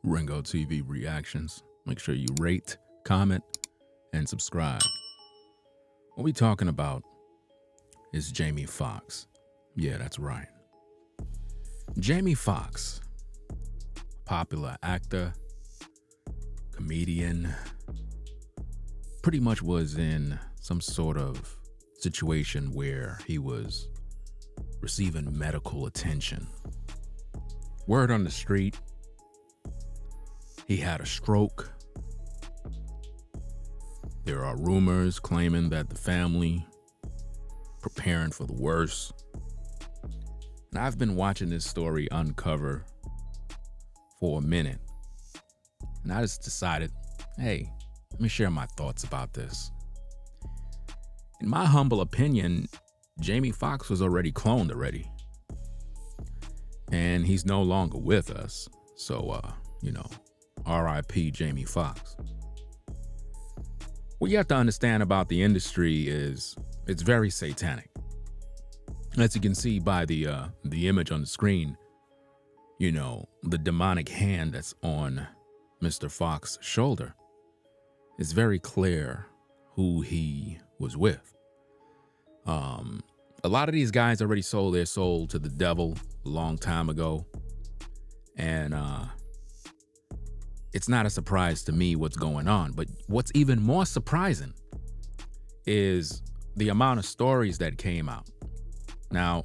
Ringo TV reactions. Make sure you rate, comment, and subscribe. What we talking about is Jamie Foxx. Yeah, that's right. Jamie Foxx, popular actor, comedian, pretty much was in some sort of situation where he was receiving medical attention. Word on the street, he had a stroke. There are rumors claiming that the family preparing for the worst. And I've been watching this story uncover for a minute. And I just decided, hey, let me share my thoughts about this. In my humble opinion, Jamie Foxx was already cloned already. And he's no longer with us. So, R.I.P. Jamie Foxx. What you have to understand about the industry is it's very satanic. As you can see by the image on the screen, the demonic hand that's on Mr. Fox's shoulder. It's very clear who he was with. A lot of these guys already sold their soul to the devil a long time ago. And it's not a surprise to me what's going on. But what's even more surprising is the amount of stories that came out. Now,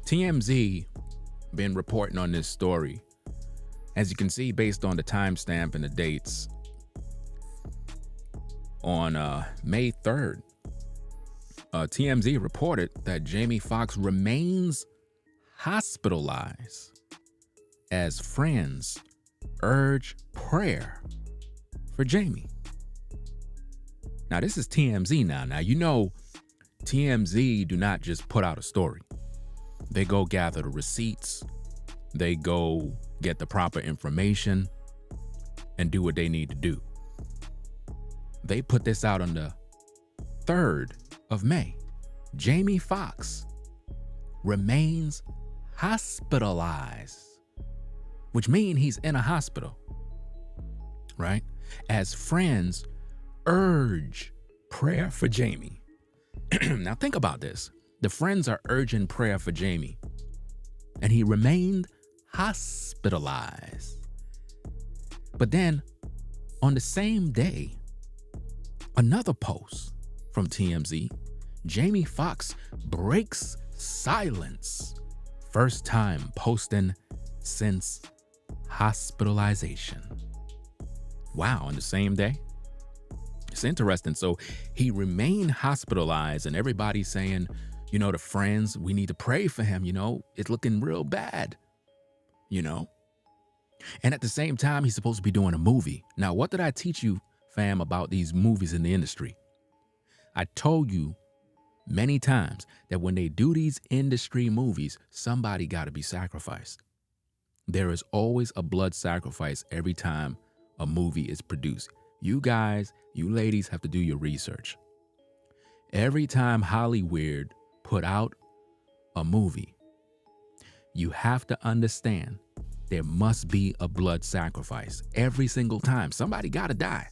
TMZ been reporting on this story. As you can see, based on the timestamp and the dates, on May 3rd, TMZ reported that Jamie Foxx remains hospitalized as friends urge prayer for Jamie. Now, this is TMZ now. Now, TMZ do not just put out a story. They go gather the receipts. They go get the proper information and do what they need to do. They put this out on the 3rd of May. Jamie Foxx remains hospitalized, which means he's in a hospital, right? As friends urge prayer for Jamie. Now think about this. The friends are urging prayer for Jamie, and he remained hospitalized. But then on the same day, another post from TMZ, Jamie Foxx breaks silence. First time posting since hospitalization. Wow, on the same day? It's interesting. So he remained hospitalized, and everybody's saying, the friends, we need to pray for him. It's looking real bad, And at the same time, he's supposed to be doing a movie. Now, what did I teach you, fam, about these movies in the industry? I told you many times that when they do these industry movies, somebody got to be sacrificed. There is always a blood sacrifice every time a movie is produced. You guys, you ladies have to do your research. Every time Hollywood put out a movie, you have to understand there must be a blood sacrifice every single time. Somebody got to die.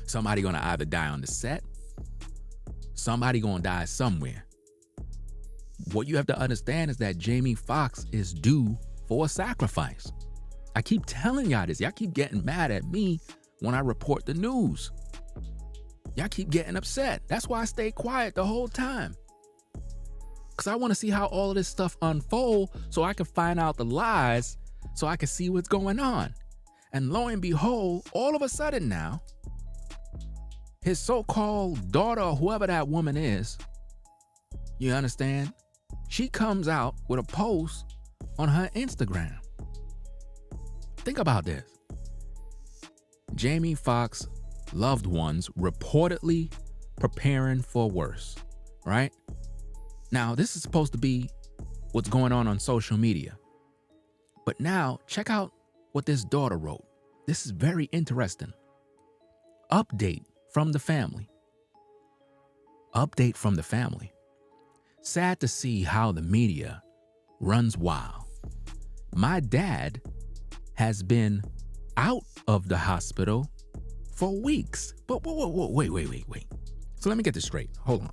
Somebody gonna either die on the set, somebody gonna die somewhere. What you have to understand is that Jamie Foxx is due for a sacrifice. I keep telling y'all this. Y'all keep getting mad at me when I report the news. Y'all keep getting upset. That's why I stay quiet the whole time. Because I want to see how all of this stuff unfold so I can find out the lies, so I can see what's going on. And lo and behold, all of a sudden now, his so-called daughter, or whoever that woman is, you understand? She comes out with a post on her Instagram. Think about this. Jamie Foxx loved ones reportedly preparing for worse, right? Now, this is supposed to be what's going on social media. But now, check out what this daughter wrote. This is very interesting. Update from the family. Update from the family. Sad to see how the media runs wild. My dad has been out of the hospital for weeks. But wait. So let me get this straight. Hold on.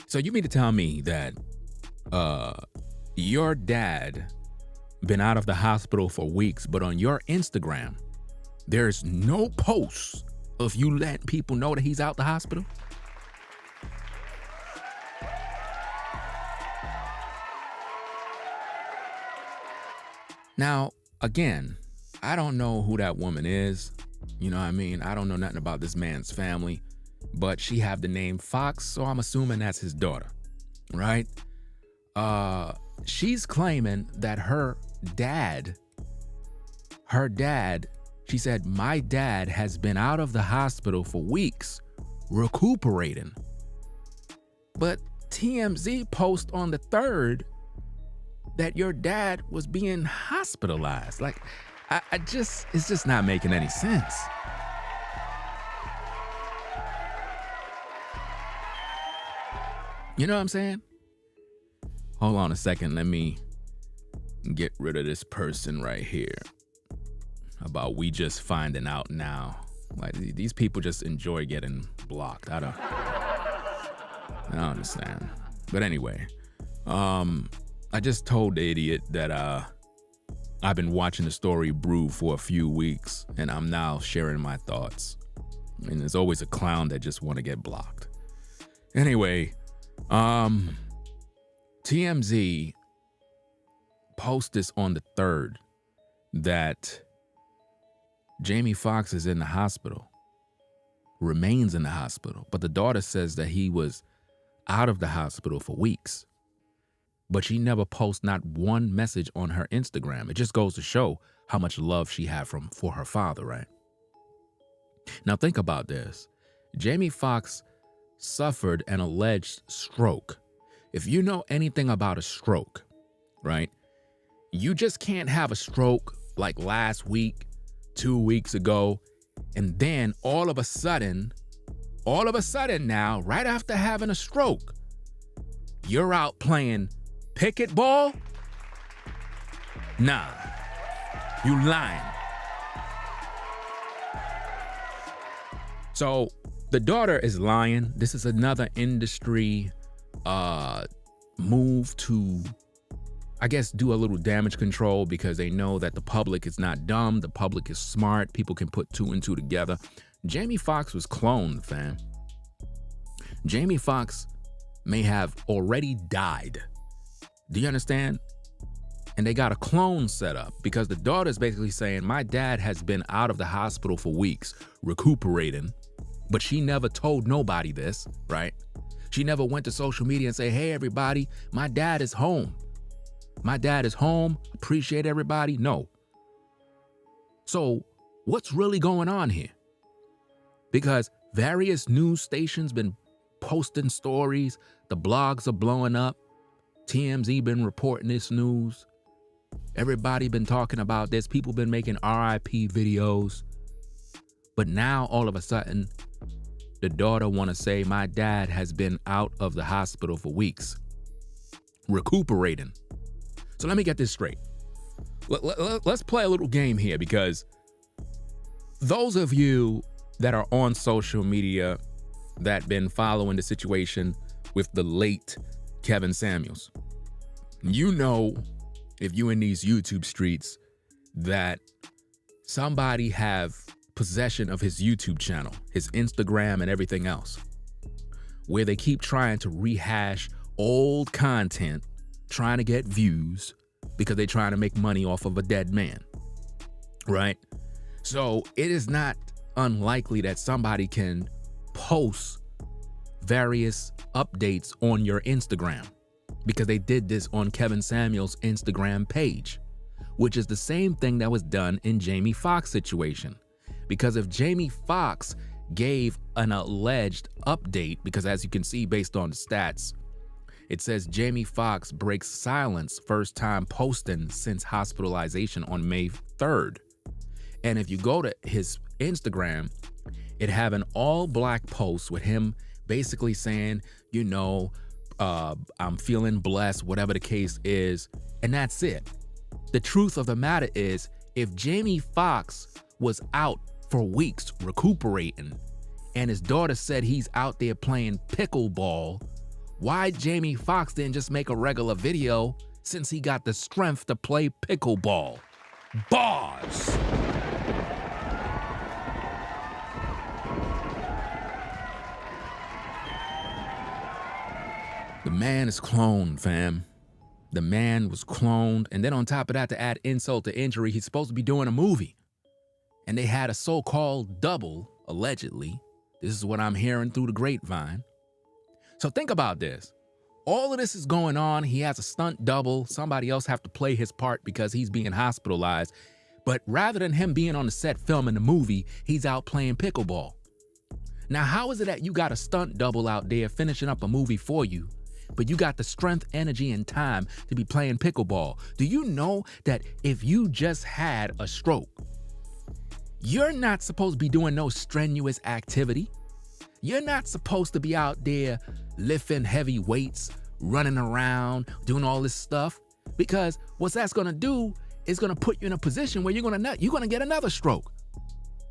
So you mean to tell me that your dad been out of the hospital for weeks, but on your Instagram, there's no posts of you letting people know that he's out the hospital? Now, again, I don't know who that woman is. You know what I mean? I don't know nothing about this man's family, but she have the name Fox, so I'm assuming that's his daughter, right? She's claiming that her dad, she said, my dad has been out of the hospital for weeks, recuperating. But TMZ post on the 3rd that your dad was being hospitalized. Like, it's just not making any sense. You know what I'm saying? Hold on a second. Let me get rid of this person right here about we just finding out now. Like, these people just enjoy getting blocked. I don't understand. But anyway, I just told the idiot that I've been watching the story brew for a few weeks, and I'm now sharing my thoughts. I mean, there's always a clown that just want to get blocked. Anyway, TMZ posted this on the 3rd that Jamie Foxx is in the hospital, remains in the hospital, but the daughter says that he was out of the hospital for weeks. But she never posts not one message on her Instagram. It just goes to show how much love she had for her father, right? Now think about this. Jamie Foxx suffered an alleged stroke. If you know anything about a stroke, right? You just can't have a stroke like last week, 2 weeks ago, and then all of a sudden now, right after having a stroke, you're out playing Pickleball? Nah, you lying. So the daughter is lying. This is another industry move to, I guess, do a little damage control because they know that the public is not dumb. The public is smart. People can put 2 and 2 together. Jamie Foxx was cloned, fam. Jamie Foxx may have already died. Do you understand? And they got a clone set up because the daughter's basically saying, my dad has been out of the hospital for weeks, recuperating, but she never told nobody this, right? She never went to social media and say, hey, everybody, my dad is home. My dad is home. Appreciate everybody. No. So what's really going on here? Because various news stations been posting stories. The blogs are blowing up. TMZ been reporting this news. Everybody been talking about this. People been making RIP videos. But now all of a sudden, the daughter want to say my dad has been out of the hospital for weeks, recuperating. So let me get this straight. Let's play a little game here because those of you that are on social media that been following the situation with the late Kevin Samuels, you know, if you in these YouTube streets, that somebody have possession of his YouTube channel, his Instagram and everything else, where they keep trying to rehash old content, trying to get views because they're trying to make money off of a dead man, right? So it is not unlikely that somebody can post various updates on your Instagram because they did this on Kevin Samuels' Instagram page, which is the same thing that was done in Jamie Foxx situation. Because if Jamie Foxx gave an alleged update, because as you can see based on the stats, it says Jamie Foxx breaks silence, first time posting since hospitalization on May 3rd. And if you go to his Instagram, it have an all black post with him basically saying, you know, I'm feeling blessed, whatever the case is. And that's it. The truth of the matter is, if Jamie Foxx was out for weeks recuperating and his daughter said he's out there playing pickleball, why Jamie Foxx didn't just make a regular video since he got the strength to play pickleball? Bars! The man is cloned, fam. The man was cloned, and then on top of that, to add insult to injury, he's supposed to be doing a movie. And they had a so-called double, allegedly. This is what I'm hearing through the grapevine. So think about this. All of this is going on. He has a stunt double. Somebody else have to play his part because he's being hospitalized. But rather than him being on the set filming the movie, he's out playing pickleball. Now, how is it that you got a stunt double out there finishing up a movie for you, but you got the strength, energy, and time to be playing pickleball? Do you know that if you just had a stroke, you're not supposed to be doing no strenuous activity? You're not supposed to be out there lifting heavy weights, running around, doing all this stuff, because what that's gonna do is gonna put you in a position where you're gonna get another stroke.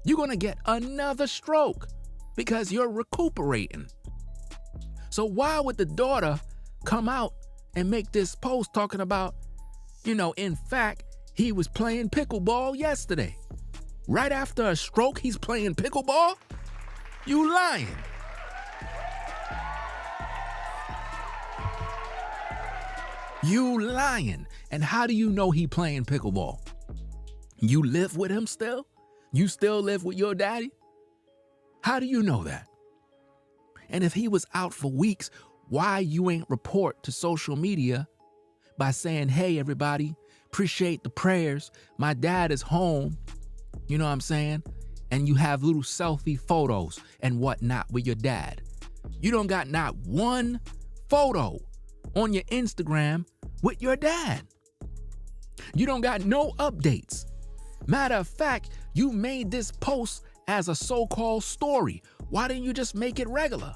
You're gonna get another stroke because you're recuperating. So why would the daughter come out and make this post talking about, in fact, he was playing pickleball yesterday? Right after a stroke, he's playing pickleball? You lying. You lying. And how do you know he playing pickleball? You live with him still? You still live with your daddy? How do you know that? And if he was out for weeks, why you ain't report to social media by saying, hey, everybody, appreciate the prayers. My dad is home. You know what I'm saying? And you have little selfie photos and whatnot with your dad. You don't got not one photo on your Instagram with your dad. You don't got no updates. Matter of fact, you made this post as a so-called story. Why didn't you just make it regular?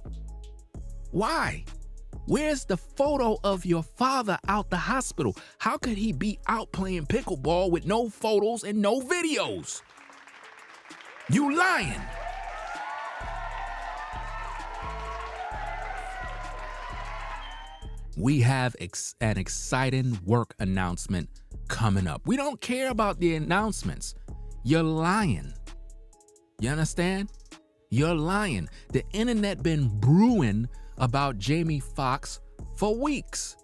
Why? Where's the photo of your father out the hospital? How could he be out playing pickleball with no photos and no videos? You lying. We have an exciting work announcement coming up. We don't care about the announcements. You're lying. You understand? You're lying. The internet been brewing about Jamie Foxx for weeks.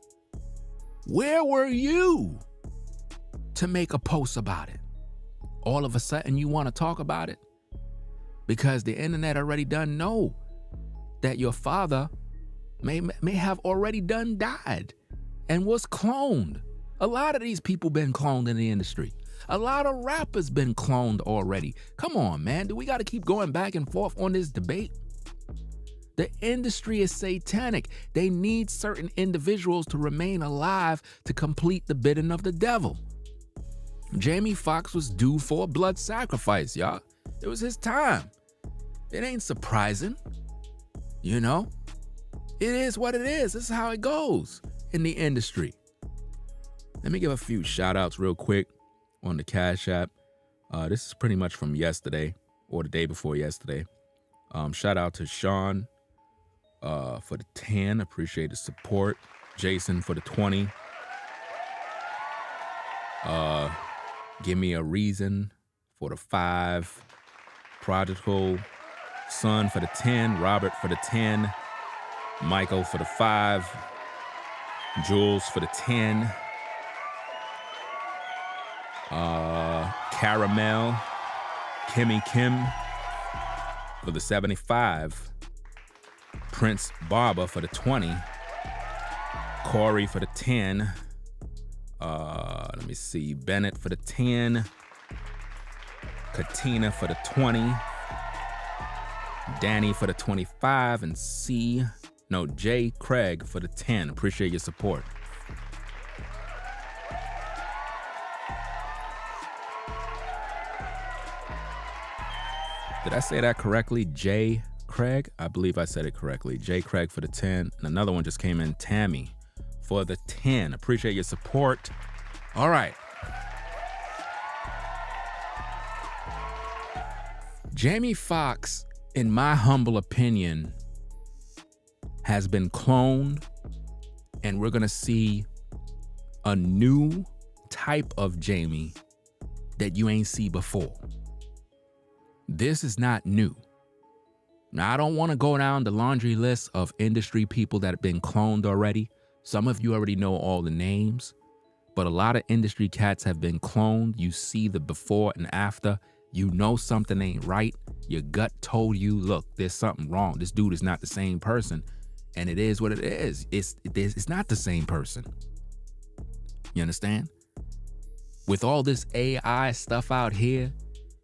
Where were you to make a post about it? All of a sudden you want to talk about it? Because the internet already done know that your father may have already done died and was cloned. A lot of these people been cloned in the industry. A lot of rappers been cloned already. Come on, man. Do we got to keep going back and forth on this debate? The industry is satanic. They need certain individuals to remain alive to complete the bidding of the devil. Jamie Foxx was due for a blood sacrifice, y'all. It was his time. It ain't surprising. It is what it is. This is how it goes in the industry. Let me give a few shout outs real quick on the Cash App. This is pretty much from yesterday or the day before yesterday. Shout out to Sean for the 10. Appreciate the support. Jason for the 20. Give me a reason for the 5. Prodigal Son for the 10. Robert for the 10. Michael for the 5. Jules for the 10. Caramel. Kimmy Kim for the 75. Prince Barber for the 20. Corey for the 10. Let me see. Bennett for the 10. Katina for the 20. Danny for the 25. And J. Craig for the 10. Appreciate your support. Did I say that correctly? J. Craig? I believe I said it correctly. J. Craig for the 10. And another one just came in. Tammy for the 10. Appreciate your support. All right. Jamie Foxx, in my humble opinion, has been cloned, and we're gonna see a new type of Jamie that you ain't see before. This is not new. Now, I don't want to go down the laundry list of industry people that have been cloned already. Some of you already know all the names, but a lot of industry cats have been cloned. You see the before and after. You know something ain't right. Your gut told you, look, there's something wrong. This dude is not the same person. And it is what it is. It's not the same person. You understand? With all this AI stuff out here,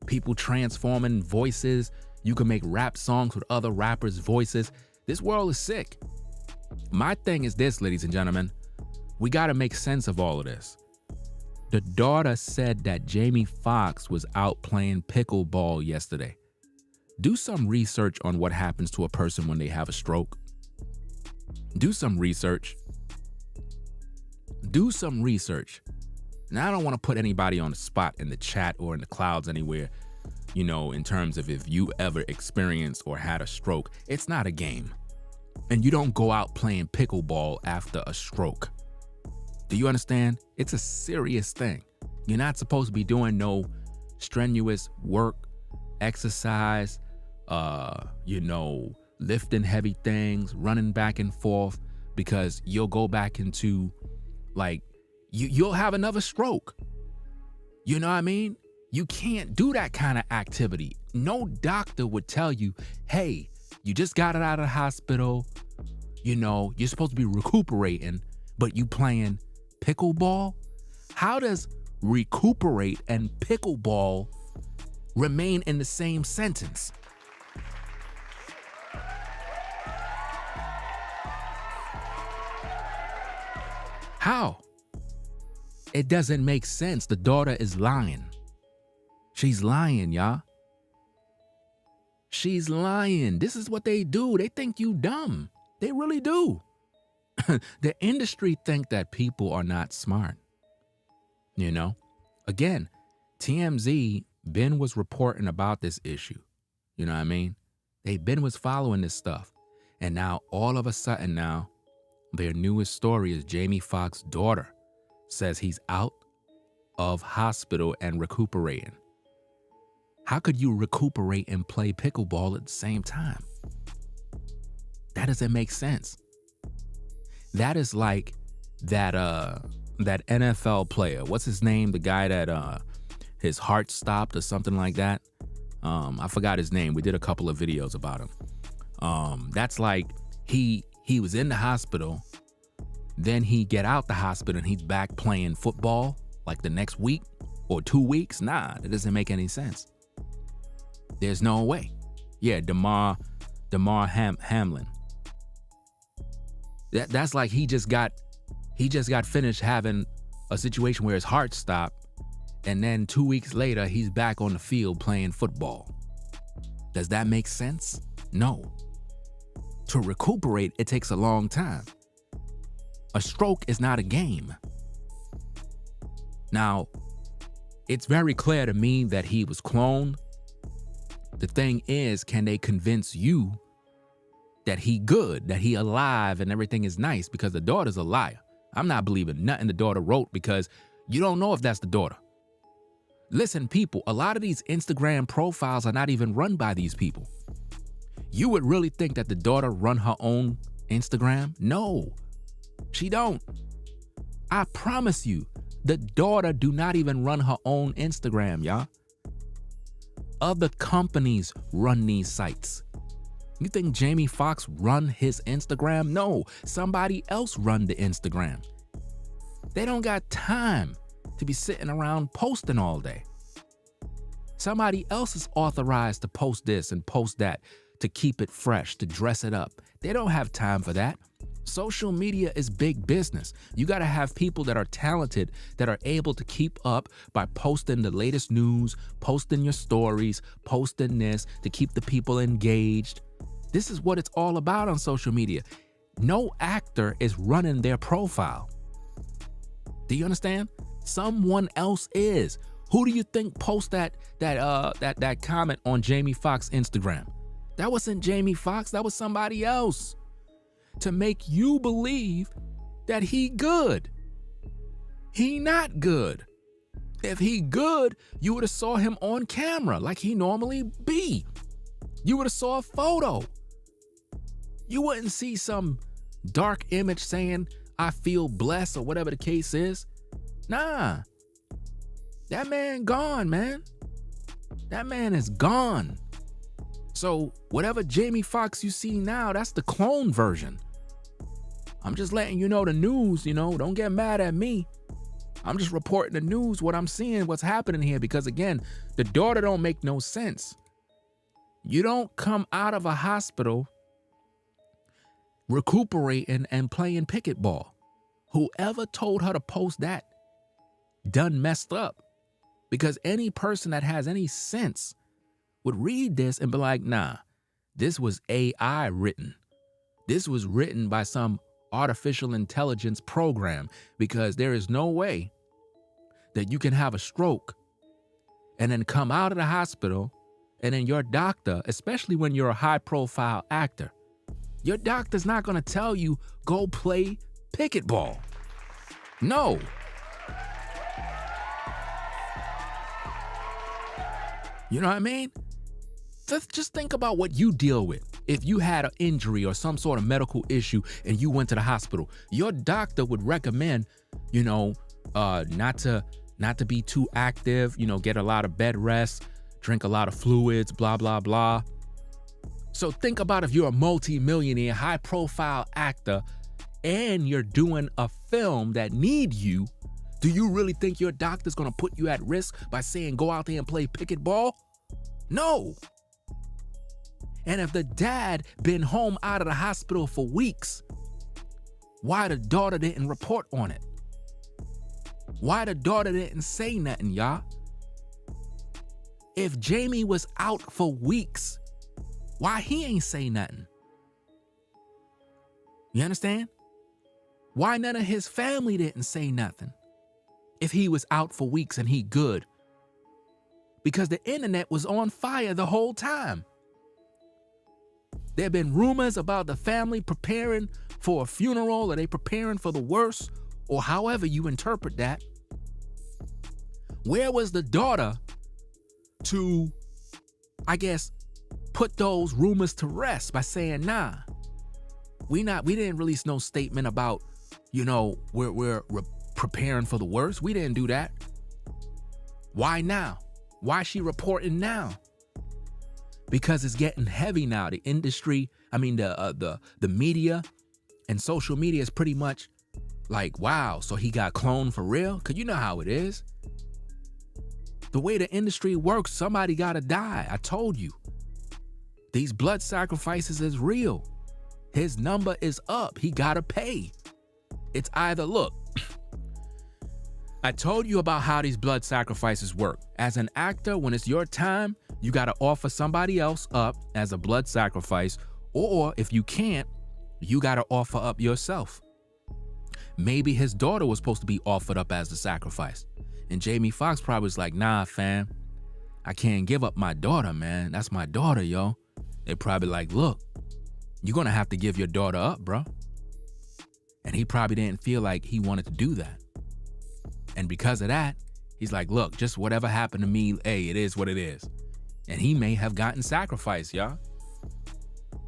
people transforming voices, you can make rap songs with other rappers' voices. This world is sick. My thing is this, ladies and gentlemen, we got to make sense of all of this. The daughter said that Jamie Foxx was out playing pickleball yesterday. Do some research on what happens to a person when they have a stroke. Do some research. Do some research. Now, I don't want to put anybody on the spot in the chat or in the clouds anywhere, you know, in terms of if you ever experienced or had a stroke. It's not a game. And you don't go out playing pickleball after a stroke. Do you understand? It's a serious thing. You're not supposed to be doing no strenuous work, exercise, lifting heavy things, running back and forth, because you'll go back into, like, you'll have another stroke. You know what I mean? You can't do that kind of activity. No doctor would tell you, hey, you just got it out of the hospital. You know, you're supposed to be recuperating, but you playing pickleball? How does recuperate and pickleball remain in the same sentence? How? It doesn't make sense. The daughter is lying. She's lying, y'all. She's lying. This is what they do. They think you dumb. They really do. The industry think that people are not smart. You know? Again, TMZ, Ben was reporting about this issue. You know what I mean? Ben was following this stuff. And now, all of a sudden now, their newest story is Jamie Foxx's daughter says he's out of hospital and recuperating. How could you recuperate and play pickleball at the same time? That doesn't make sense. That is like that NFL player. What's his name? The guy that his heart stopped or something like that. I forgot his name. We did a couple of videos about him. That's like he was in the hospital, then he get out the hospital and he's back playing football like the next week or 2 weeks. Nah, that doesn't make any sense. There's no way. Yeah, Damar Hamlin. That's like he just got finished having a situation where his heart stopped, and then 2 weeks later he's back on the field playing football. Does that make sense? No. To recuperate, it takes a long time. A stroke is not a game. Now, it's very clear to me that he was cloned. The thing is, can they convince you that he good, that he alive and everything is nice? Because the daughter's a liar. I'm not believing nothing the daughter wrote, because you don't know if that's the daughter. Listen, people, a lot of these Instagram profiles are not even run by these people. You would really think that the daughter run her own Instagram? No, she don't. I promise you, the daughter do not even run her own Instagram, y'all. Other companies run these sites. You think Jamie Foxx run his Instagram? No, somebody else run the Instagram. They don't got time to be sitting around posting all day. Somebody else is authorized to post this and post that, to keep it fresh, to dress it up. They don't have time for that. Social media is big business. You got to have people that are talented, that are able to keep up by posting the latest news, posting your stories, posting this to keep the people engaged. This is what it's all about on social media. No actor is running their profile. Do you understand? Someone else is. Who do you think posted that comment on Jamie Foxx Instagram? That wasn't Jamie Foxx, that was somebody else. To make you believe that he good. He not good. If he good, you would have saw him on camera like he normally be. You would have saw a photo. You wouldn't see some dark image saying, I feel blessed or whatever the case is. Nah. That man gone, man. That man is gone. So whatever Jamie Foxx you see now, that's the clone version. I'm just letting you know the news, don't get mad at me. I'm just reporting the news, what I'm seeing, what's happening here, because again, the daughter don't make no sense. You don't come out of a hospital recuperating and playing pickleball. Whoever told her to post that done messed up, because any person that has any sense would read this and be like, nah, this was AI written. This was written by some artificial intelligence program, because there is no way that you can have a stroke and then come out of the hospital and then your doctor, especially when you're a high profile actor, your doctor's not going to tell you go play pickleball. No. You know what I mean? Just think about what you deal with. If you had an injury or some sort of medical issue and you went to the hospital, your doctor would recommend, not to be too active, get a lot of bed rest, drink a lot of fluids, blah, blah, blah. So think about if you're a multi-millionaire, high-profile actor and you're doing a film that need you, do you really think your doctor's gonna put you at risk by saying go out there and play pickleball? No. And if the dad been home out of the hospital for weeks, why the daughter didn't report on it? Why the daughter didn't say nothing, y'all? If Jamie was out for weeks, why he ain't say nothing? You understand? Why none of his family didn't say nothing if he was out for weeks and he good? Because the internet was on fire the whole time. There have been rumors about the family preparing for a funeral, or they preparing for the worst, or however you interpret that. Where was the daughter to, I guess, put those rumors to rest by saying, nah, we didn't release no statement about, we're preparing for the worst. We didn't do that. Why now? Why is she reporting now? Because it's getting heavy now. The industry, the media and social media is pretty much like, wow, so he got cloned for real? Because you know how it is. The way the industry works, somebody gotta die. I told you. These blood sacrifices is real. His number is up. He gotta pay. It's either, look, I told you about how these blood sacrifices work. As an actor, when it's your time, you gotta offer somebody else up as a blood sacrifice, or if you can't, you gotta offer up yourself. Maybe his daughter was supposed to be offered up as the sacrifice. And Jamie Foxx probably was like, nah, fam, I can't give up my daughter, man. That's my daughter, yo. They probably like, look, you're gonna have to give your daughter up, bro. And he probably didn't feel like he wanted to do that. And because of that, he's like, look, just whatever happened to me, hey, it is what it is. And he may have gotten sacrificed, y'all.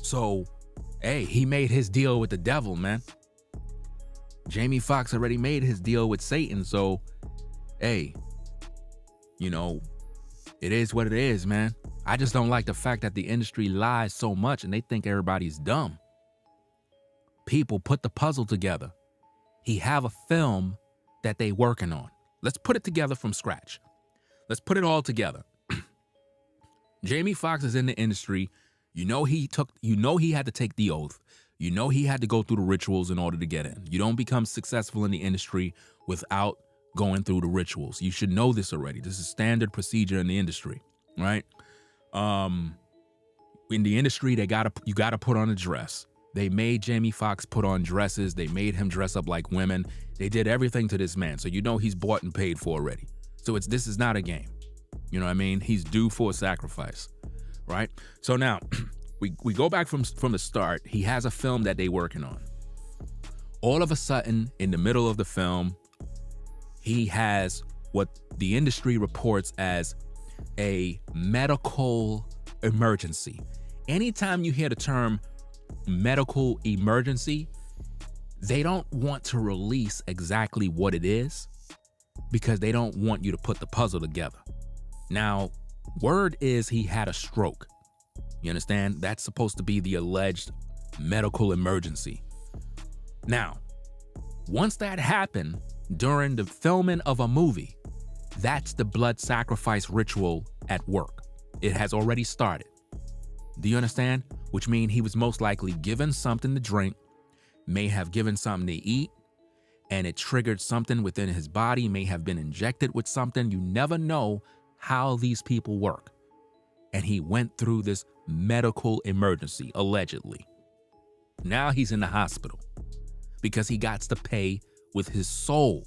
So, hey, he made his deal with the devil, man. Jamie Foxx already made his deal with Satan, so, hey, it is what it is, man. I just don't like the fact that the industry lies so much and they think everybody's dumb. People put the puzzle together. He have a film that they working on. Let's put it together from scratch. Let's put it all together. Jamie Foxx is in the industry. He had to take the oath. He had to go through the rituals in order to get in. You don't become successful in the industry without going through the rituals. You should know this already. This is standard procedure in the industry, right? In the industry, you gotta put on a dress. They made Jamie Foxx put on dresses. They made him dress up like women. They did everything to this man. So he's bought and paid for already. So this is not a game. You know what I mean? He's due for a sacrifice, right? So now we go back from the start. He has a film that they're working on. All of a sudden, in the middle of the film, he has what the industry reports as a medical emergency. Anytime you hear the term medical emergency, they don't want to release exactly what it is because they don't want you to put the puzzle together. Now, word is he had a stroke. You understand? That's supposed to be the alleged medical emergency. Now, once that happened during the filming of a movie, that's the blood sacrifice ritual at work. It has already started. Do you understand? Which means he was most likely given something to drink, may have given something to eat, and it triggered something within his body, may have been injected with something. You never know how these people work. And he went through this medical emergency, allegedly. Now he's in the hospital because he got to pay with his soul.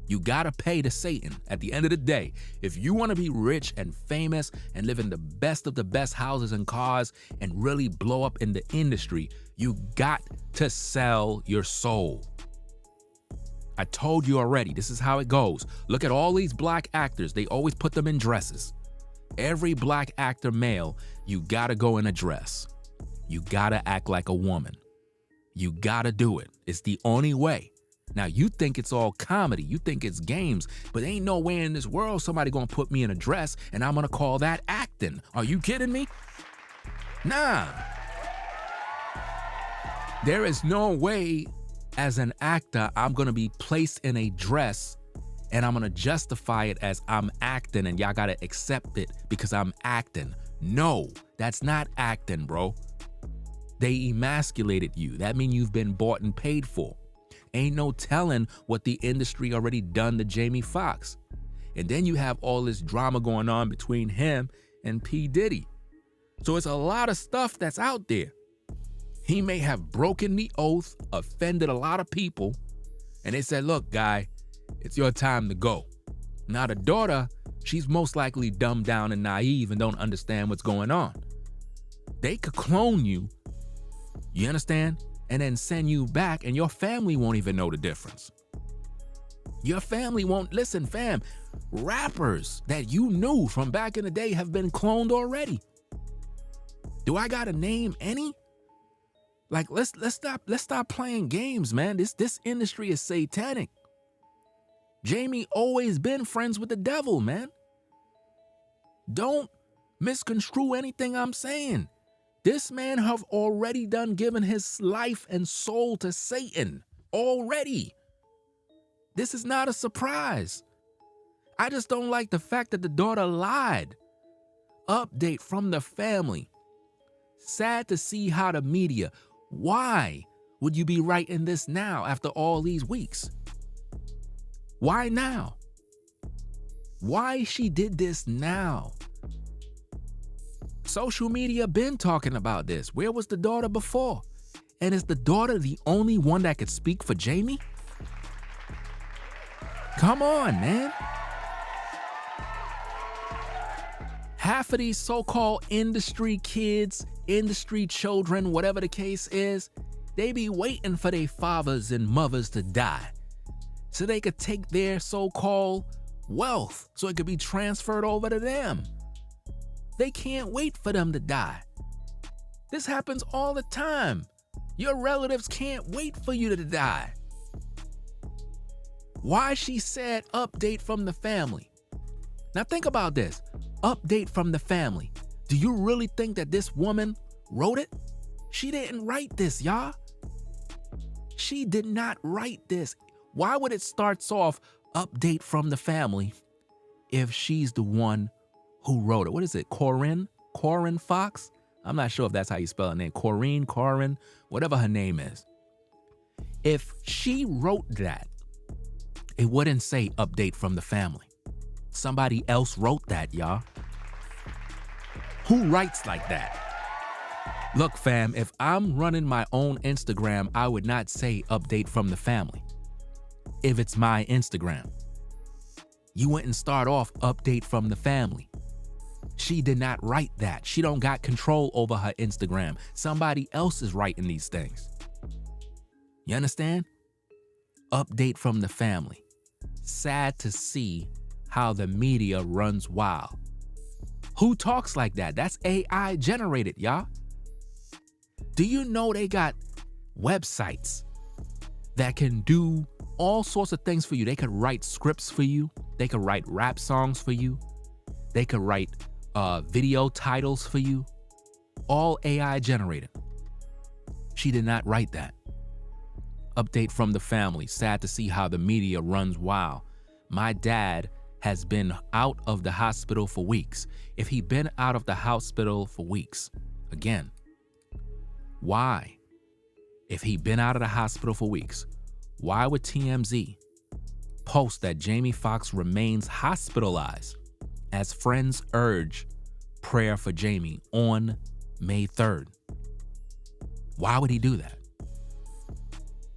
You gotta pay to Satan at the end of the day. If you wanna be rich and famous and live in the best of the best houses and cars and really blow up in the industry, you got to sell your soul. I told you already, this is how it goes. Look at all these black actors. They always put them in dresses. Every black actor male, you gotta go in a dress. You gotta act like a woman. You gotta do it. It's the only way. Now, you think it's all comedy, you think it's games, but ain't no way in this world somebody gonna put me in a dress and I'm gonna call that acting. Are you kidding me? Nah. There is no way as an actor I'm gonna be placed in a dress and I'm gonna justify it as I'm acting and y'all gotta accept it because I'm acting. No, that's not acting, bro. They emasculated you. That means you've been bought and paid for. Ain't no telling what the industry already done to Jamie Foxx. And then you have all this drama going on between him and P. Diddy. So it's a lot of stuff that's out there. He may have broken the oath, offended a lot of people, and they said, look, guy, it's your time to go. Now the daughter, she's most likely dumbed down and naive and don't understand what's going on. They could clone you, you understand? And then send you back and your family won't even know the difference. Your family won't listen, fam. Rappers that you knew from back in the day have been cloned already. Do I gotta name any? Like, let's stop playing games, man. This industry is satanic. Jamie always been friends with the devil, man. Don't misconstrue anything I'm saying. This man have already done given his life and soul to Satan already. This is not a surprise. I just don't like the fact that the daughter lied. Update from the family. Sad to see how the media, why would you be writing this now after all these weeks? Why now? Why she did this now? Social media been talking about this. Where was the daughter before? And is the daughter the only one that could speak for Jamie? Come on, man. Half of these so-called industry kids, industry children, whatever the case is, they be waiting for their fathers and mothers to die so they could take their so-called wealth so it could be transferred over to them. They can't wait for them to die. This happens all the time. Your relatives can't wait for you to die. Why she said update from the family? Now think about this. Update from the family. Do you really think that this woman wrote it? She didn't write this, y'all. She did not write this. Why would it start off update from the family if she's the one who wrote it? What is it? Corinne Foxx? I'm not sure if that's how you spell her name. Corinne, whatever her name is. If she wrote that, it wouldn't say update from the family. Somebody else wrote that, y'all. Who writes like that? Look, fam, if I'm running my own Instagram, I would not say update from the family if it's my Instagram. You wouldn't start off update from the family. She did not write that. She don't got control over her Instagram. Somebody else is writing these things. You understand? Update from the family. Sad to see how the media runs wild. Who talks like that? That's AI generated, y'all. Do you know they got websites that can do all sorts of things for you? They could write scripts for you. They could write rap songs for you. They could write video titles for you. All AI generated. She did not write that. Update from the family. Sad to see how the media runs wild. My dad has been out of the hospital for weeks. If he'd been out of the hospital for weeks, again, why? If he'd been out of the hospital for weeks, why would TMZ post that Jamie Foxx remains hospitalized as friends urge prayer for Jamie on May 3rd? Why would he do that?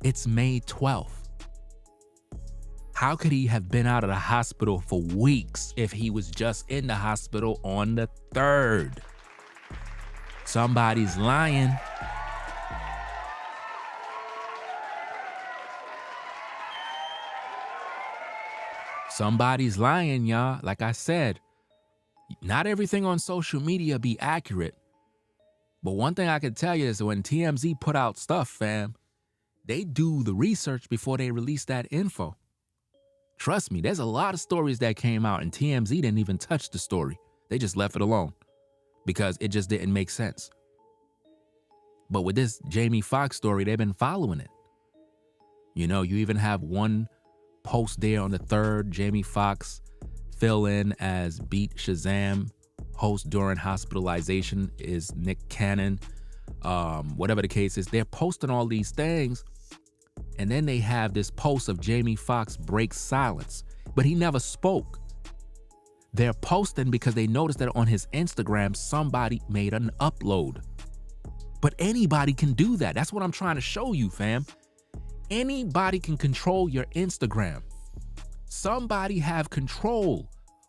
It's May 12th. How could he have been out of the hospital for weeks if he was just in the hospital on the 3rd? Somebody's lying. Somebody's lying, y'all. Like I said, not everything on social media be accurate. But one thing I can tell you is that when TMZ put out stuff, fam, they do the research before they release that info. Trust me, there's a lot of stories that came out and TMZ didn't even touch the story. They just left it alone because it just didn't make sense. But with this Jamie Foxx story, they've been following it. You know, you even have one post there on the 3rd, Jamie Foxx fill in as Beat Shazam. Host during hospitalization is Nick Cannon. Whatever the case is, they're posting all these things. And then they have this post of Jamie Foxx breaks silence, but he never spoke. They're posting because they noticed that on his Instagram, somebody made an upload. But anybody can do that. That's what I'm trying to show you, fam. Anybody can control your Instagram. Somebody have control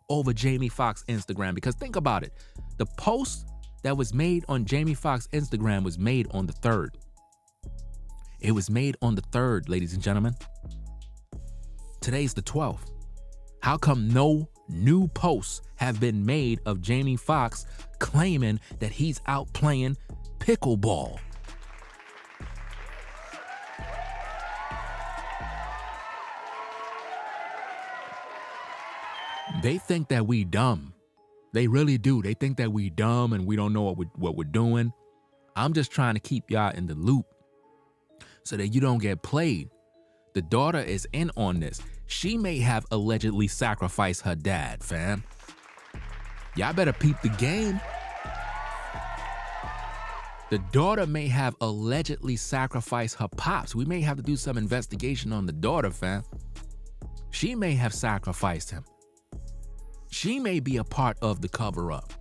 over Jamie Foxx Instagram, because think about it. The post that was made on Jamie Foxx Instagram was made on the 3rd. It was made on the 3rd, ladies and gentlemen. Today's the 12th. How come no new posts have been made of Jamie Foxx claiming that he's out playing pickleball? They think that we dumb. They really do. They think that we dumb and we don't know what we're doing. I'm just trying to keep y'all in the loop so that you don't get played. The daughter is in on this. She may have allegedly sacrificed her dad, fam. Y'all better peep the game. The daughter may have allegedly sacrificed her pops. We may have to do some investigation on the daughter, fam. She may have sacrificed him. She may be a part of the cover-up.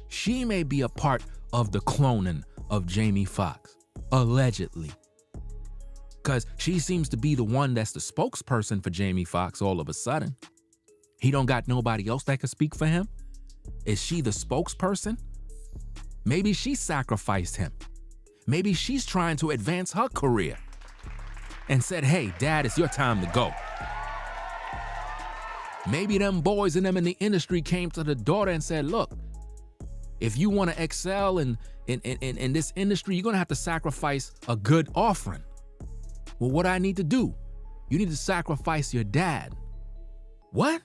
She may be a part of the cloning of Jamie Foxx, allegedly. Because she seems to be the one that's the spokesperson for Jamie Foxx all of a sudden. He don't got nobody else that can speak for him? Is she the spokesperson? Maybe she sacrificed him. Maybe she's trying to advance her career and said, hey, dad, it's your time to go. Maybe them boys and them in the industry came to the daughter and said, look, if you want to excel in this industry, you're going to have to sacrifice a good offering. Well, what I need to do? You need to sacrifice your dad. What?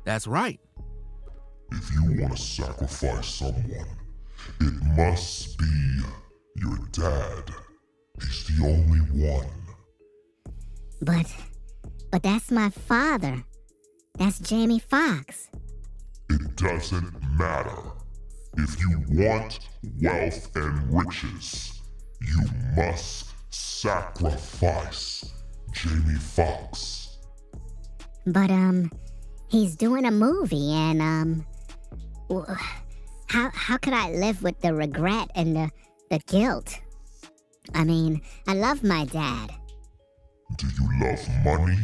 That's right. If you want to sacrifice someone, it must be your dad. He's the only one. But that's my father. That's Jamie Foxx. It doesn't matter. If you want wealth and riches, you must sacrifice Jamie Foxx. But, he's doing a movie and, how could I live with the regret and the guilt? I mean, I love my dad. Do you love money?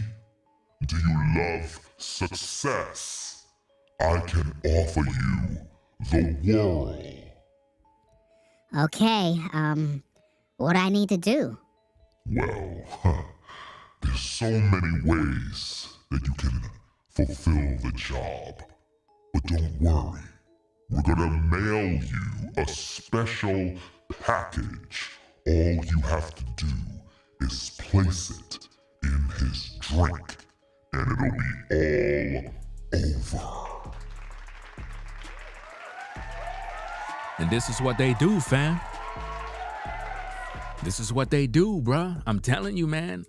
Do you love success, I can offer you the world. Okay, what do I need to do? Well, there's so many ways that you can fulfill the job. But don't worry, we're gonna mail you a special package. All you have to do is place it in his drink, and it'll be all over. And this is what they do, fam. This is what they do, bruh. I'm telling you, man.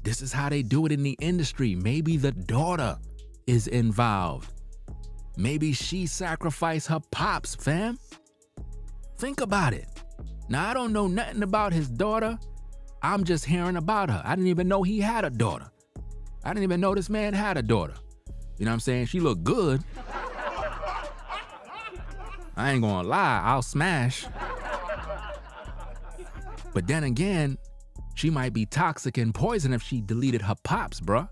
This is how they do it in the industry. Maybe the daughter is involved. Maybe she sacrificed her pops, fam. Think about it. Now, I don't know nothing about his daughter. I'm just hearing about her. I didn't even know he had a daughter. I didn't even know this man had a daughter. You know what I'm saying? She looked good. I ain't gonna lie, I'll smash. But then again, she might be toxic and poison if she deleted her pops, bruh.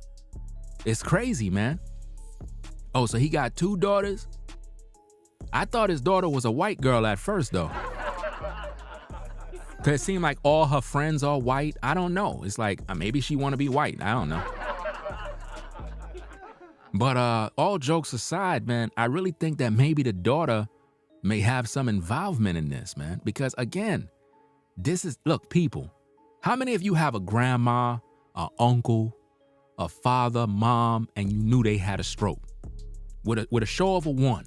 It's crazy, man. Oh, so he got 2 daughters? I thought his daughter was a white girl at first, though. Cause it seemed like all her friends are white. I don't know. It's like, maybe she wanna be white. I don't know. But all jokes aside, man, I really think that maybe the daughter may have some involvement in this, man. Because again, look, people, how many of you have a grandma, an uncle, a father, mom, and you knew they had a stroke? With a show of a 1.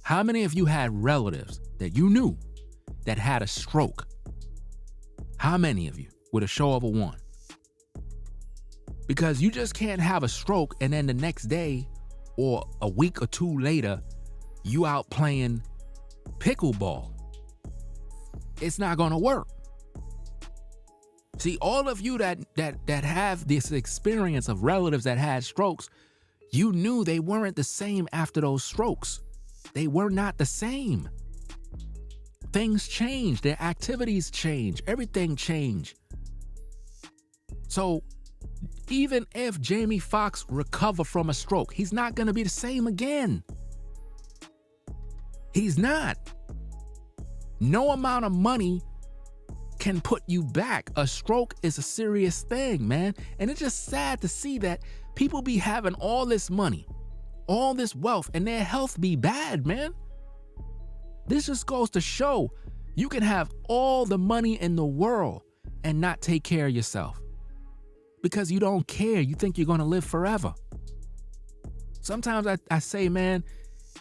How many of you had relatives that you knew that had a stroke? How many of you? With a show of a 1. Because you just can't have a stroke and then the next day or a week or 2 later, you out playing pickleball. It's not gonna work. See, all of you that have this experience of relatives that had strokes, you knew they weren't the same after those strokes. They were not the same. Things change, their activities change, everything changed. So even if Jamie Foxx recover from a stroke, he's not gonna be the same again. He's not. No amount of money can put you back. A stroke is a serious thing, man. And it's just sad to see that people be having all this money, all this wealth, and their health be bad, man. This just goes to show you can have all the money in the world and not take care of yourself because you don't care. You think you're gonna live forever. Sometimes I say, man,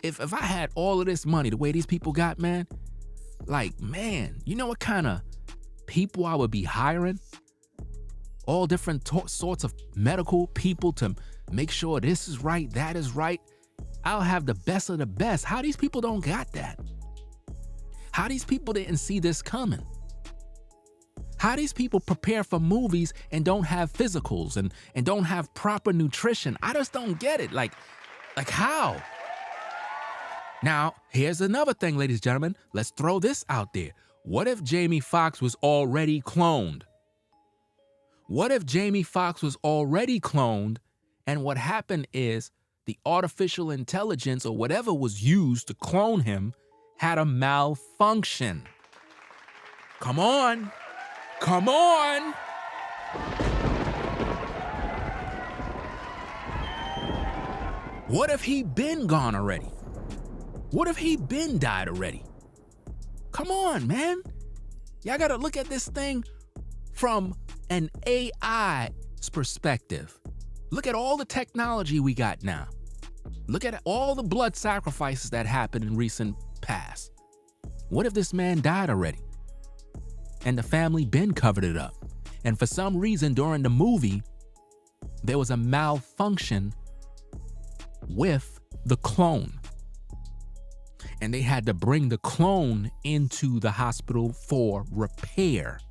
if I had all of this money the way these people got, man, like, man, you know what kind of people I would be hiring? All different sorts of medical people to make sure this is right, that is right. I'll have the best of the best. How these people don't got that? How these people didn't see this coming? How these people prepare for movies and don't have physicals and don't have proper nutrition? I just don't get it. Like how? Now, here's another thing, ladies and gentlemen. Let's throw this out there. What if Jamie Foxx was already cloned? What if Jamie Foxx was already cloned and what happened is the artificial intelligence or whatever was used to clone him had a malfunction? Come on. Come on. What if he been gone already? What if he been died already? Come on, man. Y'all gotta look at this thing from an AI's perspective. Look at all the technology we got now. Look at all the blood sacrifices that happened in recent past. What if this man died already? And the family been covered it up. And for some reason during the movie, there was a malfunction with the clone. And they had to bring the clone into the hospital for repair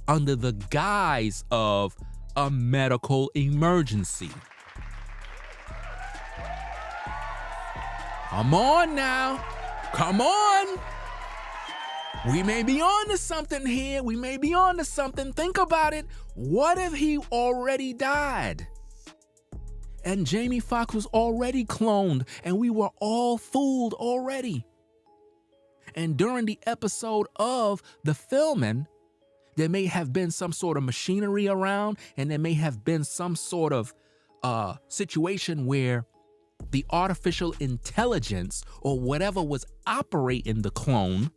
under the guise of a medical emergency. Come on now. Come on. We may be on to something here. We may be on to something. Think about it. What if he already died? And Jamie Foxx was already cloned, and we were all fooled already. And during the episode of the filming, there may have been some sort of machinery around, and there may have been some sort of situation where the artificial intelligence or whatever was operating the clone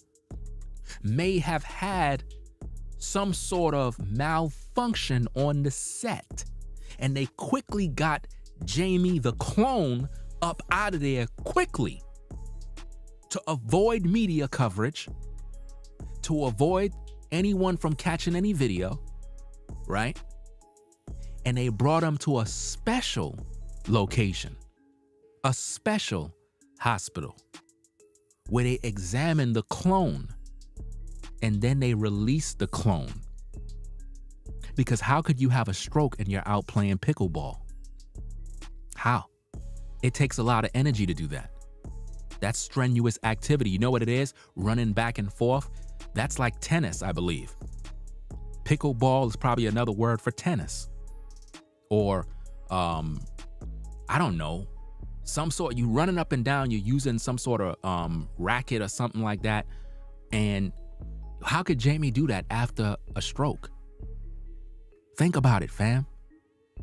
may have had some sort of malfunction on the set. And they quickly got Jamie the clone up out of there quickly to avoid media coverage, to avoid anyone from catching any video, right? And they brought him to a special location, a special hospital, where they examined the clone, and then they released the clone. Because how could you have a stroke and you're out playing pickleball? How? It takes a lot of energy to do that. That's strenuous activity. You know what it is? Running back and forth. That's like tennis, I believe. Pickleball is probably another word for tennis. Or, I don't know, some sort, you running up and down, you're using some sort of racket or something like that. And how could Jamie do that after a stroke? Think about it, fam.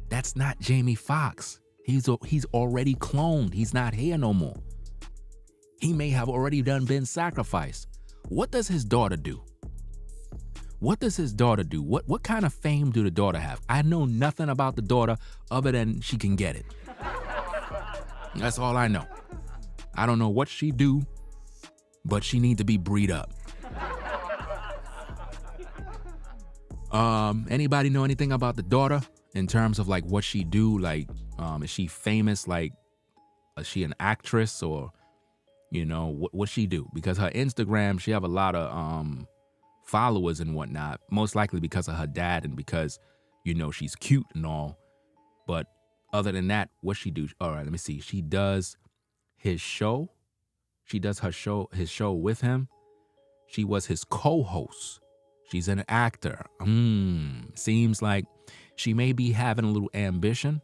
That's not Jamie Foxx. He's already cloned. He's not here no more. He may have already been sacrificed. What does his daughter do? What does his daughter do? What kind of fame do the daughter have? I know nothing about the daughter other than she can get it. That's all I know. I don't know what she do, but she need to be breed up. Anybody know anything about the daughter in terms of like what she do? Like, is she famous? Like, is she an actress, or, you know, what she do? Because her Instagram, she have a lot of followers and whatnot, most likely because of her dad and because, you know, she's cute and all. But other than that, what she do? All right, let me see. She does his show. She does his show with him. She was his co-host. She's an actor. Seems like she may be having a little ambition,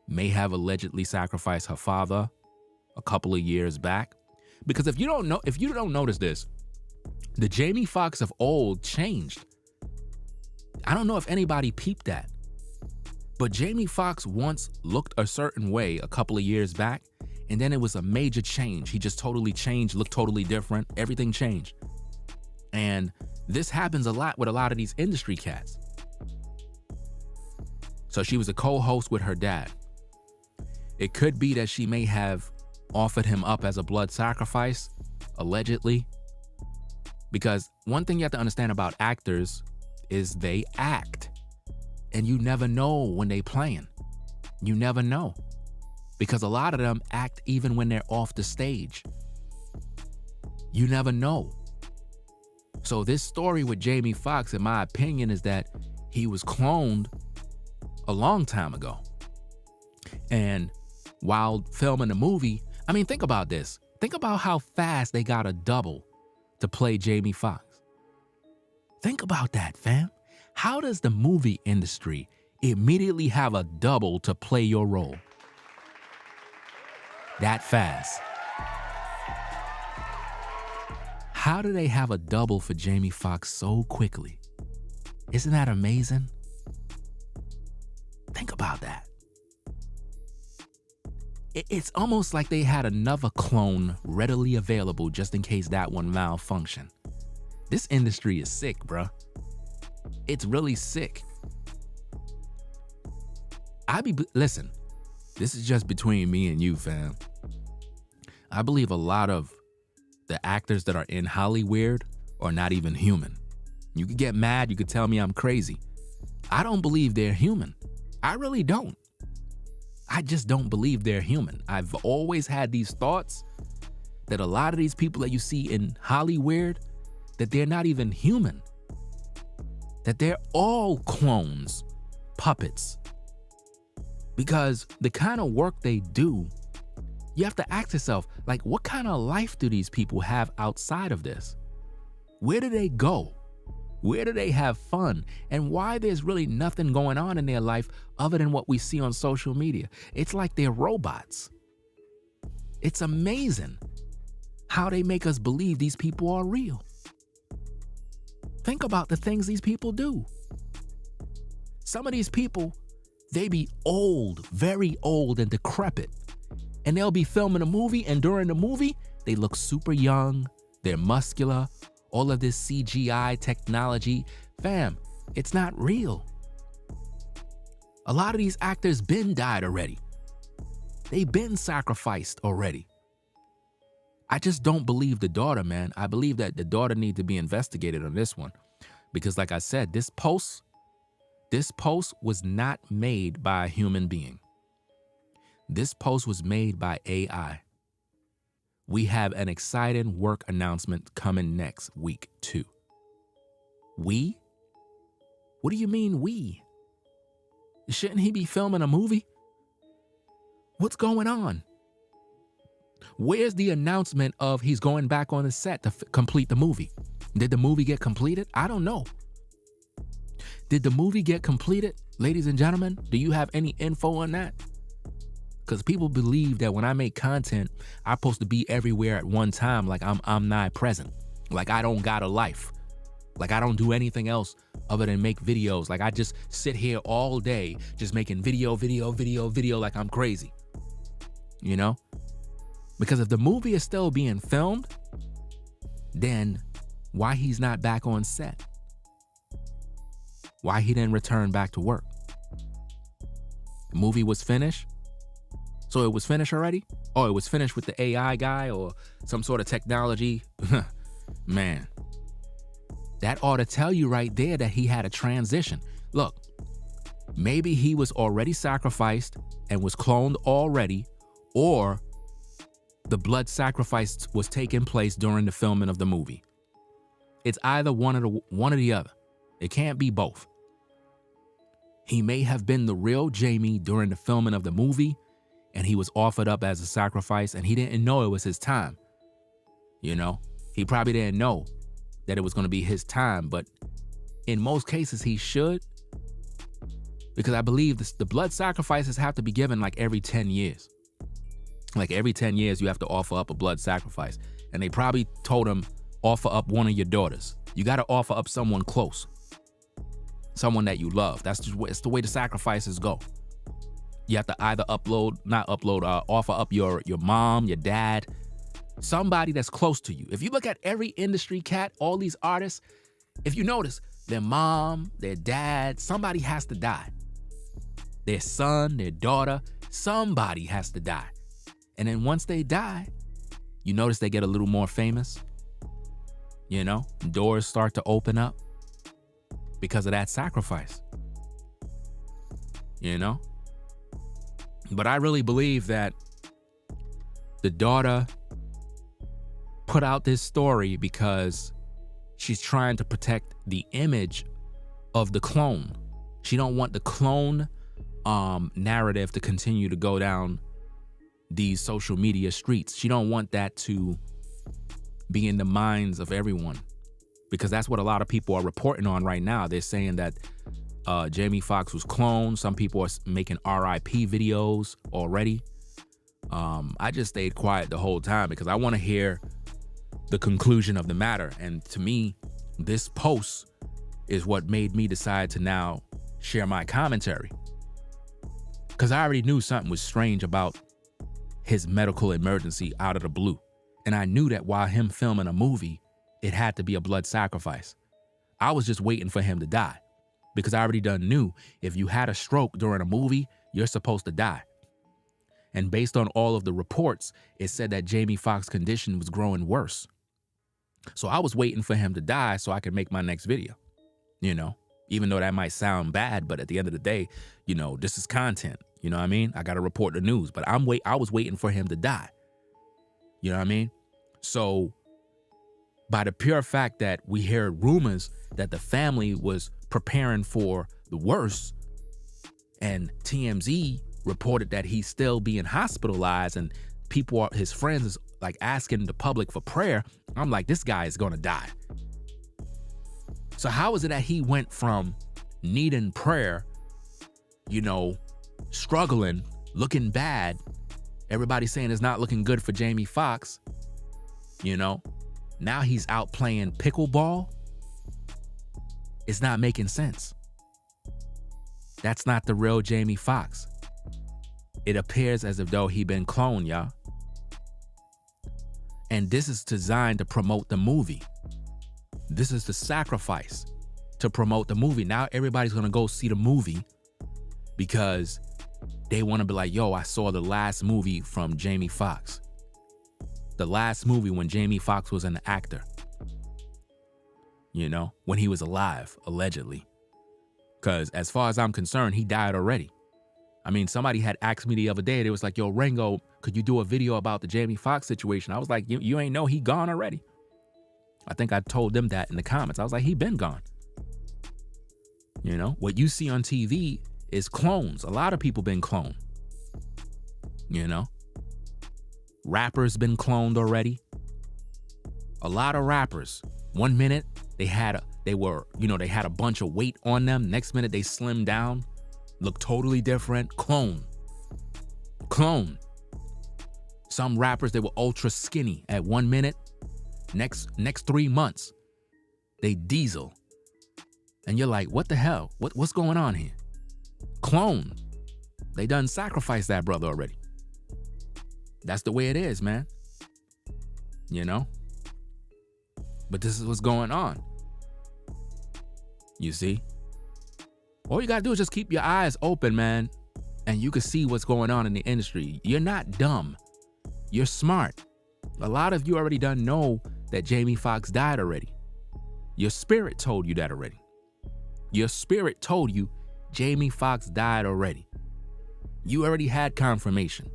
may have allegedly sacrificed her father a couple of years back. Because if you don't notice this, the Jamie Foxx of old changed. I don't know if anybody peeped that, but Jamie Foxx once looked a certain way a couple of years back, and then it was a major change. He just totally changed, looked totally different. Everything changed. And this happens a lot with a lot of these industry cats. So she was a co-host with her dad. It could be that she may have offered him up as a blood sacrifice, allegedly. Because one thing you have to understand about actors is they act. And you never know when they playing. You never know. Because a lot of them act even when they're off the stage. You never know. So this story with Jamie Foxx, in my opinion, is that he was cloned a long time ago. And while filming the movie, I mean, think about this. Think about how fast they got a double to play Jamie Foxx. Think about that, fam. How does the movie industry immediately have a double to play your role? That fast. How do they have a double for Jamie Foxx so quickly? Isn't that amazing? Think about that. It's almost like they had another clone readily available just in case that one malfunctioned. This industry is sick, bruh. It's really sick. Listen, this is just between me and you, fam. I believe a lot of the actors that are in Hollywood are not even human. You could get mad, you could tell me I'm crazy. I don't believe they're human. I really don't. I just don't believe they're human. I've always had these thoughts that a lot of these people that you see in Hollywood, that they're not even human. That they're all clones, puppets. Because the kind of work they do, you have to ask yourself, like, what kind of life do these people have outside of this? Where do they go? Where do they have fun? And why there's really nothing going on in their life other than what we see on social media? It's like they're robots. It's amazing how they make us believe these people are real. Think about the things these people do. Some of these people, they be old, very old and decrepit. And they'll be filming a movie, and during the movie, they look super young, they're muscular, all of this CGI technology. Fam, it's not real. A lot of these actors been died already. They been sacrificed already. I just don't believe the daughter, man. I believe that the daughter needs to be investigated on this one. Because like I said, this post was not made by a human being. This post was made by AI. We have an exciting work announcement coming next week too. We? What do you mean we? Shouldn't he be filming a movie? What's going on? Where's the announcement of he's going back on the set to complete the movie? Did the movie get completed? I don't know. Did the movie get completed? Ladies and gentlemen, do you have any info on that? Because people believe that when I make content, I'm supposed to be everywhere at one time, like I'm not present. Like I don't got a life. Like I don't do anything else other than make videos. Like I just sit here all day just making video like I'm crazy. You know? Because if the movie is still being filmed, then why he's not back on set? Why he didn't return back to work? The movie was finished? So it was finished already? Oh, it was finished with the AI guy or some sort of technology? Man, that ought to tell you right there that he had a transition. Look, maybe he was already sacrificed and was cloned already, or the blood sacrifice was taking place during the filming of the movie. It's either one or the other. It can't be both. He may have been the real Jamie during the filming of the movie, and he was offered up as a sacrifice, and he didn't know it was his time. You know, he probably didn't know that it was going to be his time, but in most cases he should, because I believe the blood sacrifices have to be given like every 10 years. Like every 10 years you have to offer up a blood sacrifice, and they probably told him, offer up one of your daughters. You got to offer up someone close, someone that you love. It's the way the sacrifices go. You have to either offer up your mom, your dad, somebody that's close to you. If you look at every industry cat, all these artists, if you notice, their mom, their dad, somebody has to die. Their son, their daughter, somebody has to die. And then once they die, you notice they get a little more famous. You know, doors start to open up because of that sacrifice. You know? But I really believe that the daughter put out this story because she's trying to protect the image of the clone. She don't want the clone narrative to continue to go down these social media streets. She don't want that to be in the minds of everyone, because that's what a lot of people are reporting on right now. They're saying that Jamie Foxx was cloned. Some people are making RIP videos already. I just stayed quiet the whole time because I want to hear the conclusion of the matter. And to me, this post is what made me decide to now share my commentary, because I already knew something was strange about his medical emergency out of the blue. And I knew that while him filming a movie, it had to be a blood sacrifice. I was just waiting for him to die, because I already done knew if you had a stroke during a movie, you're supposed to die. And based on all of the reports, it said that Jamie Foxx's condition was growing worse. So I was waiting for him to die so I could make my next video, you know, even though that might sound bad, but at the end of the day, you know, this is content. You know what I mean? I got to report the news, but I was waiting for him to die. You know what I mean? So by the pure fact that we heard rumors that the family was preparing for the worst, and TMZ reported that he's still being hospitalized, and people, his friends, is like asking the public for prayer, I'm like, this guy is gonna die. So how is it that he went from needing prayer, struggling, looking bad, everybody saying it's not looking good for Jamie Foxx, now he's out playing pickleball? It's not making sense. That's not the real Jamie Foxx. It appears as if though he been cloned, y'all. And this is designed to promote the movie. This is the sacrifice to promote the movie. Now everybody's gonna go see the movie because they wanna be like, yo, I saw the last movie from Jamie Foxx. The last movie when Jamie Foxx was an actor. When he was alive, allegedly. Because as far as I'm concerned, he died already. I mean, somebody had asked me the other day, they was like, yo, Rango, could you do a video about the Jamie Foxx situation? I was like, you ain't know he gone already. I think I told them that in the comments. I was like, he been gone. What you see on TV is clones. A lot of people been cloned. Rappers been cloned already. A lot of rappers. 1 minute they had a bunch of weight on them. Next minute they slimmed down, look totally different. Clone. Some rappers, they were ultra skinny at 1 minute. Next 3 months, they diesel. And you're like, what the hell? What's going on here? Clone. They done sacrificed that brother already. That's the way it is, man. But this is what's going on. You see? All you gotta do is just keep your eyes open, man, and you can see what's going on in the industry. You're not dumb. You're smart. A lot of you already done know that Jamie Foxx died already. Your spirit told you that already. Your spirit told you Jamie Foxx died already. You already had confirmation.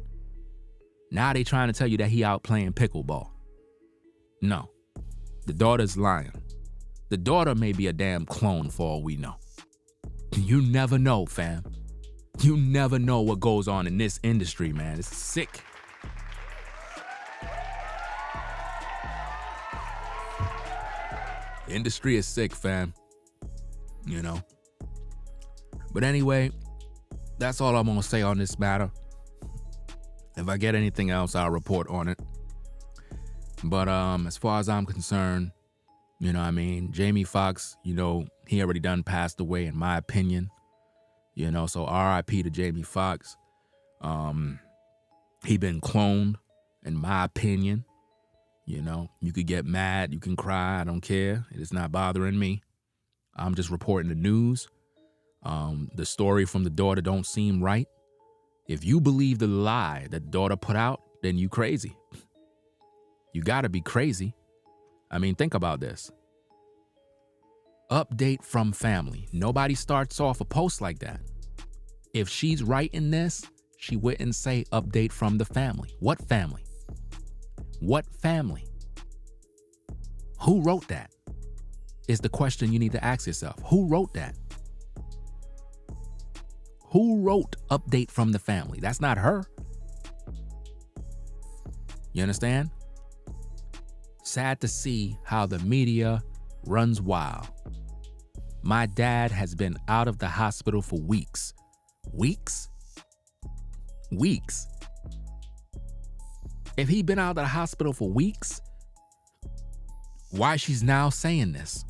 Now they trying to tell you that he out playing pickleball. No. The daughter's lying. The daughter may be a damn clone for all we know. You never know, fam. You never know what goes on in this industry, man. It's sick. The industry is sick, fam. But anyway, that's all I'm gonna say on this matter. If I get anything else, I'll report on it. But as far as I'm concerned, Jamie Foxx, he already done passed away, in my opinion. So R.I.P. to Jamie Foxx. He been cloned, in my opinion. You could get mad, you can cry, I don't care. It is not bothering me. I'm just reporting the news. The story from the daughter don't seem right. If you believe the lie that the daughter put out, then you crazy. You gotta be crazy. I mean, think about this. Update from family. Nobody starts off a post like that. If she's writing this, she wouldn't say update from the family. What family? What family? Who wrote that? Is the question you need to ask yourself. Who wrote that? Who wrote update from the family? That's not her. You understand? Sad to see how the media runs wild. My dad has been out of the hospital for weeks. Weeks? Weeks. If he'd been out of the hospital for weeks, why she's now saying this?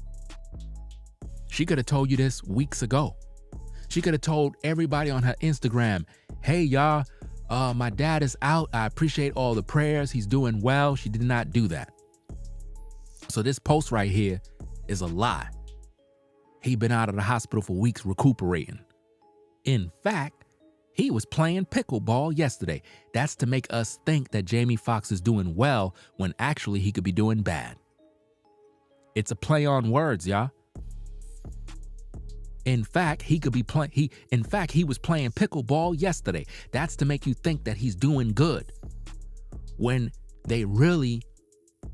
She could have told you this weeks ago. She could have told everybody on her Instagram, hey, y'all, my dad is out. I appreciate all the prayers. He's doing well. She did not do that. So this post right here is a lie. He'd been out of the hospital for weeks recuperating. In fact, he was playing pickleball yesterday. That's to make us think that Jamie Foxx is doing well when actually he could be doing bad. It's a play on words, y'all. In fact, he was playing pickleball yesterday. That's to make you think that he's doing good when they really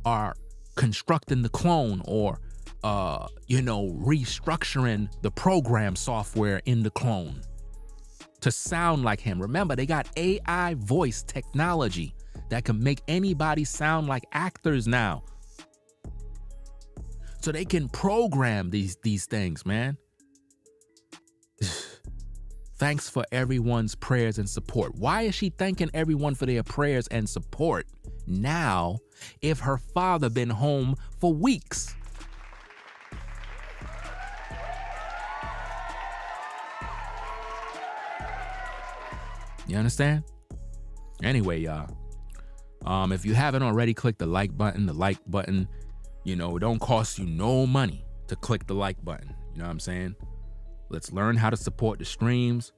are constructing the clone or restructuring the program software in the clone to sound like him. Remember, they got AI voice technology that can make anybody sound like actors now. so they can program these things, man. Thanks for everyone's prayers and support. Why is she thanking everyone for their prayers and support now if her father been home for weeks? You understand? Anyway, y'all, if you haven't already, click the like button. The like button, it don't cost you no money to click the like button. You know what I'm saying? Let's learn how to support the streams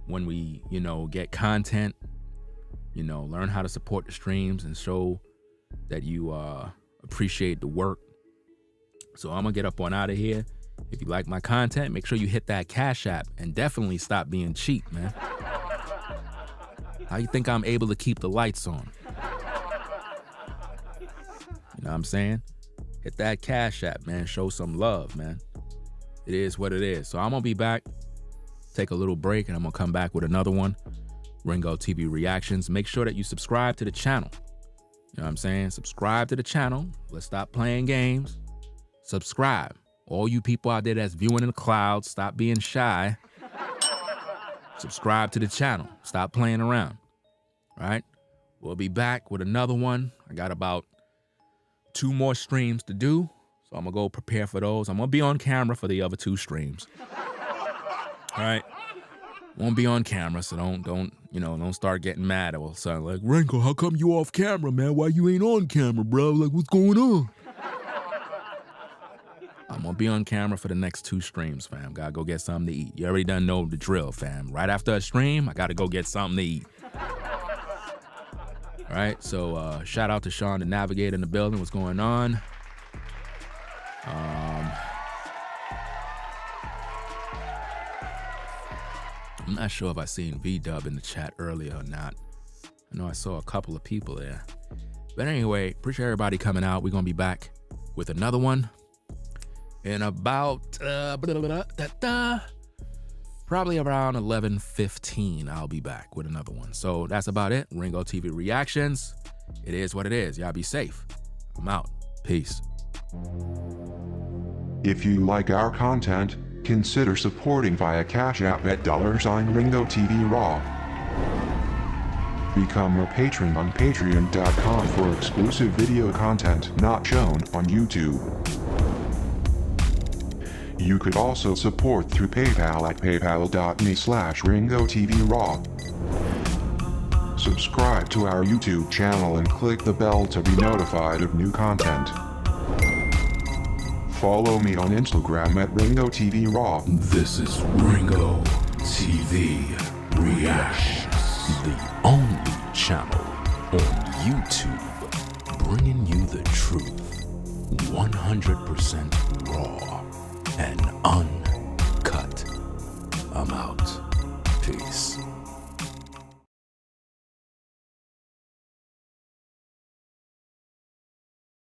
when we, get content. Learn how to support the streams and show that you appreciate the work. So I'm gonna get up on out of here. If you like my content, make sure you hit that Cash App and definitely stop being cheap, man. How you think I'm able to keep the lights on? You know what I'm saying? Hit that Cash App, man. Show some love, man. It is what it is. So I'm gonna be back, take a little break, and I'm gonna come back with another one. Ringo TV Reactions. Make sure that you subscribe to the channel. You know what I'm saying? Subscribe to the channel. Let's stop playing games. Subscribe. All you people out there that's viewing in the clouds, stop being shy. Subscribe to the channel. Stop playing around. All right? We'll be back with another one. I got about 2 more streams to do. So I'm gonna go prepare for those. I'm gonna be on camera for the other 2 streams. All right? Won't be on camera, so don't start getting mad all of a sudden. Like, Renko, how come you off camera, man? Why you ain't on camera, bro? Like, what's going on? I'm gonna be on camera for the next 2 streams, fam. Gotta go get something to eat. You already done know the drill, fam. Right after a stream, I gotta go get something to eat. All right, so shout out to Sean the Navigator in the building. What's going on? I'm not sure if I seen V-Dub in the chat earlier or not. I know I saw a couple of people there. But anyway, appreciate everybody coming out. We're going to be back with another one in about, probably around 11:15. I'll be back with another one. So that's about it. Ringo TV Reactions. It is what it is. Y'all be safe. I'm out. Peace. If you like our content, consider supporting via Cash App at $Ringo TV Raw. Become a patron on patreon.com for exclusive video content not shown on YouTube. You could also support through PayPal at paypal.me/Ringo TV Raw. Subscribe to our YouTube channel and click the bell to be notified of new content. Follow me on Instagram at Ringo TV Raw. This is Ringo TV Reactions, the only channel on YouTube bringing you the truth, 100% raw and uncut. I'm out. Peace.